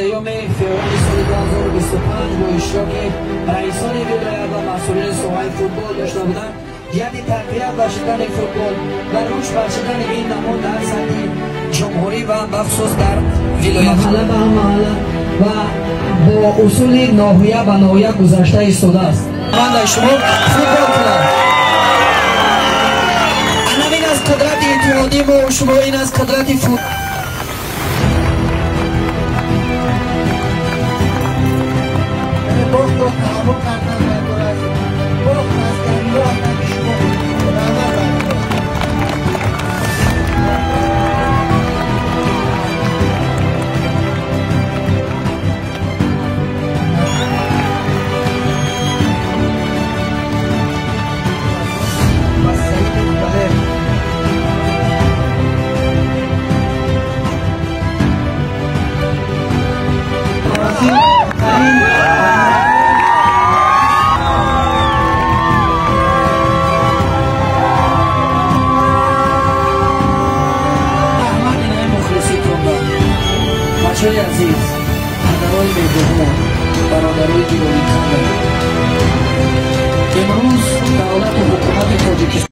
سیوم فوریه سال 2025 با اشتراک رئیسان ولایت و مسئولین ساحه فوتبال داشته بودند یعنی تقویت بخشیدن فوتبال و رشد بخشیدن این نماد در سطح جمهوری و بخصوص در ولایت محله به محله و با اصول ناحیه به ناحیه گذشته ایستاده است. من شما فوتبال کلاب این از قدرت اتحادی ما و شما این از قدرت فوتبال. بچه‌های عزیز، پدرای مهربان، برادرای گرامی، امروز دولت و حکومت تاجیکستان